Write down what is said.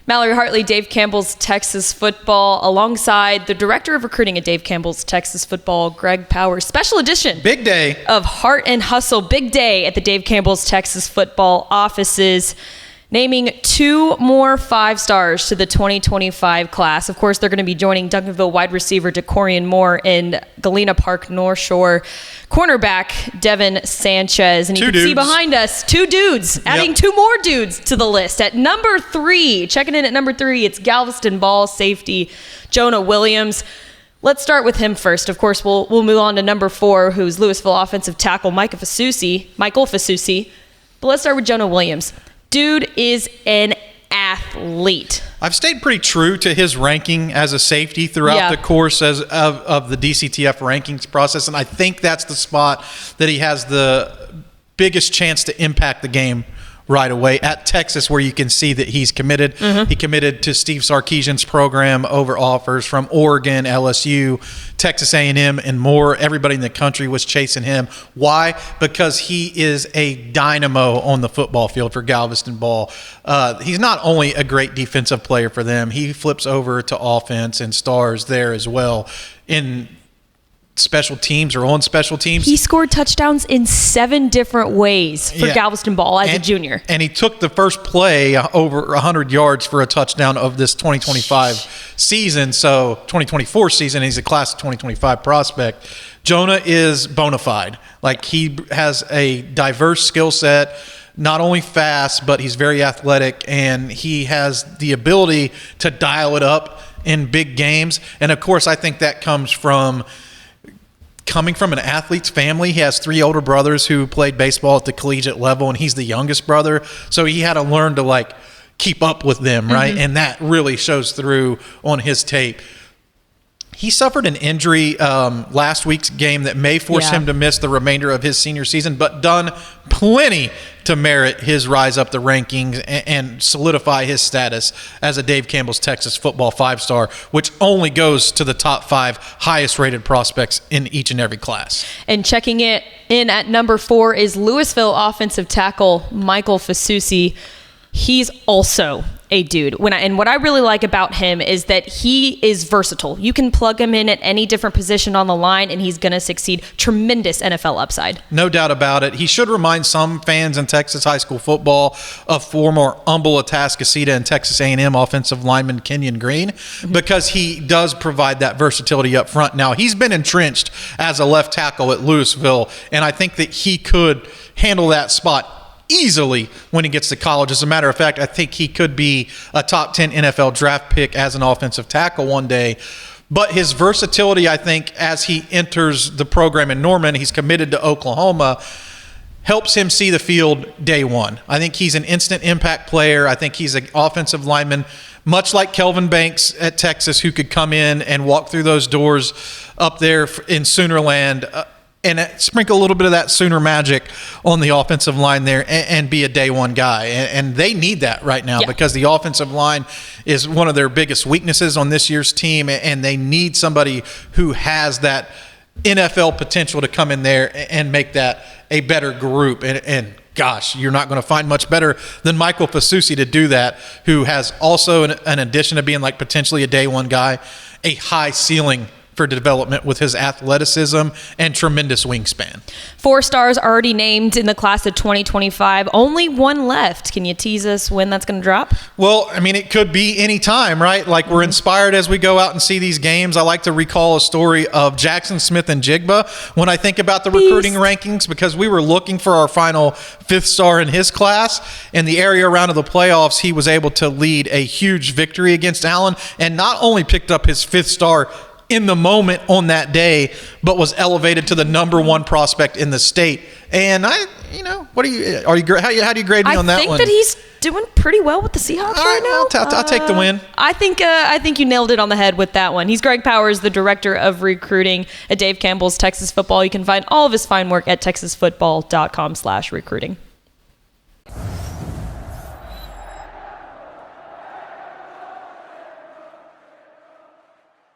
Mallory Hartley, Dave Campbell's Texas Football, alongside the director of recruiting at Dave Campbell's Texas Football, Greg Powers. Special edition. Big day. Of Heart and Hustle. Big day at the Dave Campbell's Texas Football offices. Naming 2 more 5-stars to the 2025 class. Of course, they're going to be joining Duncanville wide receiver DeCorian Moore and Galena Park North Shore cornerback Devin Sanchez. And you can see behind us 2 dudes, adding 2 more dudes to the list. At number 3, checking in at number 3, it's Galveston Ball safety Jonah Williams. Let's start with him first. Of course, we'll move on to number 4, who's Lewisville offensive tackle Michael Fasusi. But let's start with Jonah Williams. Dude is an athlete. I've stayed pretty true to his ranking as a safety throughout the course of the DCTF rankings process, and I think that's the spot that he has the biggest chance to impact the game right away at Texas, where you can see that he's committed. He committed to Steve Sarkisian's program over offers from Oregon, LSU, Texas A&M, and more. Everybody in the country was chasing him. Why? Because he is a dynamo on the football field for Galveston Ball. He's not only a great defensive player for them, he flips over to offense and stars there as well in special teams or on special teams. He scored touchdowns in 7 different ways for Galveston Ball as a junior. And he took the first play over 100 yards for a touchdown of this 2025 season. So 2024 season, he's a class of 2025 prospect. Jonah is bona fide. Like, he has a diverse skill set, not only fast, but he's very athletic, and he has the ability to dial it up in big games. And of course, I think that comes from coming from an athlete's family. He has 3 older brothers who played baseball at the collegiate level, and he's the youngest brother. So he had to learn to keep up with them, right? And that really shows through on his tape. He suffered an injury last week's game that may force him to miss the remainder of his senior season, but done plenty to merit his rise up the rankings and solidify his status as a Dave Campbell's Texas Football 5-star, which only goes to the top 5 highest rated prospects in each and every class. And checking it in at number 4 is Lewisville offensive tackle Michael Fasusi. He's also a dude. And what I really like about him is that he is versatile. You can plug him in at any different position on the line, and he's going to succeed. Tremendous NFL upside. No doubt about it. He should remind some fans in Texas high school football of former Humble, Atascocita, and Texas A&M offensive lineman Kenyon Green, because he does provide that versatility up front. Now, he's been entrenched as a left tackle at Lewisville, and I think that he could handle that spot easily when he gets to college. As a matter of fact, I think he could be a top 10 NFL draft pick as an offensive tackle one day. But his versatility, I think, as he enters the program in Norman, he's committed to Oklahoma, helps him see the field day one. I think he's an instant impact player. I think he's an offensive lineman, much like Kelvin Banks at Texas, who could come in and walk through those doors up there in Soonerland and sprinkle a little bit of that Sooner magic on the offensive line there and be a day one guy. And they need that right now because the offensive line is one of their biggest weaknesses on this year's team, and they need somebody who has that NFL potential to come in there and make that a better group. And gosh, you're not going to find much better than Michael Fasusi to do that, who has also, in addition to being potentially a day one guy, a high ceiling for development with his athleticism and tremendous wingspan. 4 stars already named in the class of 2025. Only 1 left. Can you tease us when that's going to drop? Well, I mean, it could be any time, right? We're inspired as we go out and see these games. I like to recall a story of Jackson Smith and Jigba when I think about the recruiting rankings, because we were looking for our final 5th star in his class. In the area round of the playoffs, he was able to lead a huge victory against Allen, and not only picked up his 5th star in the moment on that day, but was elevated to the number 1 prospect in the state. And how do you grade me on that one? I think that he's doing pretty well with the Seahawks right now. I'll take the win. I think you nailed it on the head with that one. He's Greg Powers, the director of recruiting at Dave Campbell's Texas Football. You can find all of his fine work at texasfootball.com/recruiting.